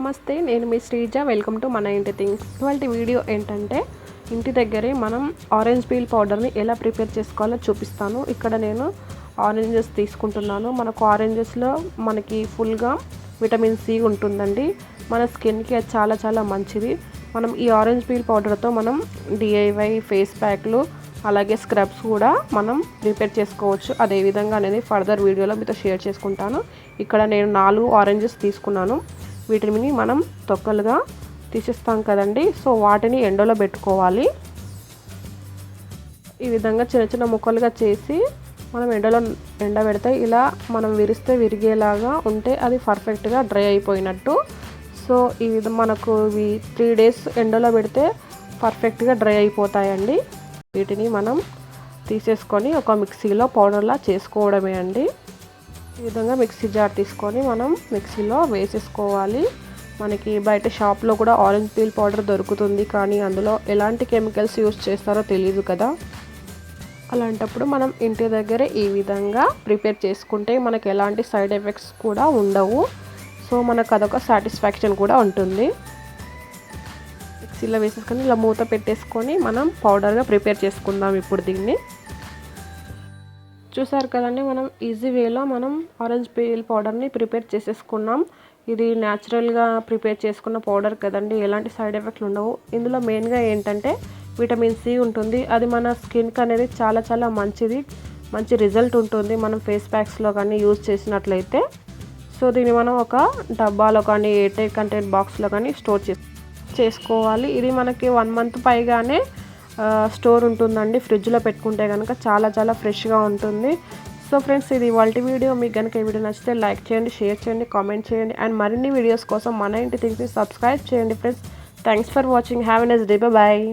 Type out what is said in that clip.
నమస్తే, నేను మీ Sreeja. Welcome to మన ఇంటి థింగ్స్. ఇవాళ వీడియో ఏంటంటే ఇంటి దగ్గరే మనం ఆరెంజ్ పీల్ పౌడర్ని ఎలా ప్రిపేర్ చేసుకోవాలో చూపిస్తాను. ఇక్కడ నేను ఆరెంజెస్ తీసుకుంటున్నాను. మనకు ఆరెంజెస్లో మనకి ఫుల్గా విటమిన్ సి ఉంటుందండి. మన స్కిన్కి అది చాలా చాలా మంచిది. మనం ఈ ఆరెంజ్ పీల్ పౌడర్తో మనం డిఐవై ఫేస్ ప్యాక్లు అలాగే స్క్రబ్స్ కూడా మనం ప్రిపేర్ చేసుకోవచ్చు. అదే విధంగా అనేది ఫర్దర్ వీడియోలో మీతో షేర్ చేసుకుంటాను. ఇక్కడ నేను 4 ఆరెంజెస్ తీసుకున్నాను. వీటిని మనం తొక్కలుగా తీసేస్తాం కదండి. సో వాటిని ఎండలో పెట్టుకోవాలి. ఈ విధంగా చిన్న చిన్న ముక్కలుగా చేసి మనం ఎండలో ఎండబెడితే ఇలా మనం విరిస్తే విరిగేలాగా ఉంటే అది పర్ఫెక్ట్గా డ్రై అయిపోయినట్టు. సో ఈ విధంగా మనకు ఇవి 3 days ఎండలో పెడితే పర్ఫెక్ట్గా డ్రై అయిపోతాయండి. వీటిని మనం తీసేసుకొని ఒక మిక్సీలో పౌడర్లా చేసుకోవడమే అండి. ఈ విధంగా మిక్సీ జార్ తీసుకొని మనం మిక్సీలో వేసేసుకోవాలి. మనకి బయట షాప్లో కూడా ఆరెంజ్ పీల్ పౌడర్ దొరుకుతుంది, కానీ అందులో ఎలాంటి కెమికల్స్ యూస్ చేస్తారో తెలియదు కదా. అలాంటప్పుడు మనం ఇంటి దగ్గరే ఈ విధంగా ప్రిపేర్ చేసుకుంటే మనకు ఎలాంటి సైడ్ ఎఫెక్ట్స్ కూడా ఉండవు. సో మనకు అదొక సాటిస్ఫాక్షన్ కూడా ఉంటుంది. మిక్సీలో వేసేసుకొని ఇలా మూత పెట్టేసుకొని మనం పౌడర్గా ప్రిపేర్ చేసుకుందాం. ఇప్పుడు దీన్ని చూసారు కదండి, మనం ఈజీ వేలో మనం ఆరెంజ్ పీల్ పౌడర్ని ప్రిపేర్ చేసేసుకున్నాం. ఇది న్యాచురల్గా ప్రిపేర్ చేసుకున్న పౌడర్ కదండి, ఎలాంటి సైడ్ ఎఫెక్ట్లు ఉండవు. ఇందులో మెయిన్గా ఏంటంటే విటమిన్ సి ఉంటుంది. అది మన స్కిన్కి అనేది చాలా చాలా మంచిది, మంచి రిజల్ట్ ఉంటుంది మనం ఫేస్ ప్యాక్స్లో కానీ యూజ్ చేసినట్లయితే. సో దీన్ని మనం ఒక డబ్బాలో కానీ ఎయిర్టైట్ కంటైనర్ బాక్స్లో కానీ స్టోర్ చేసుకోవాలి. ఇది మనకి 1 month పైగానే స్టోర్ ఉంటుందండి. ఫ్రిడ్జ్లో పెట్టుకుంటే కనుక చాలా చాలా ఫ్రెష్గా ఉంటుంది. సో ఫ్రెండ్స్, ఇది ఇవాల్టి వీడియో. మీకు కనుక ఈ వీడియో నచ్చితే లైక్ చేయండి, షేర్ చేయండి, కామెంట్ చేయండి. అండ్ మరిన్ని వీడియోస్ కోసం మన ఇంటి థింగ్స్ని సబ్స్క్రైబ్ చేయండి friends. Thanks for watching. Have a nice day. Bye.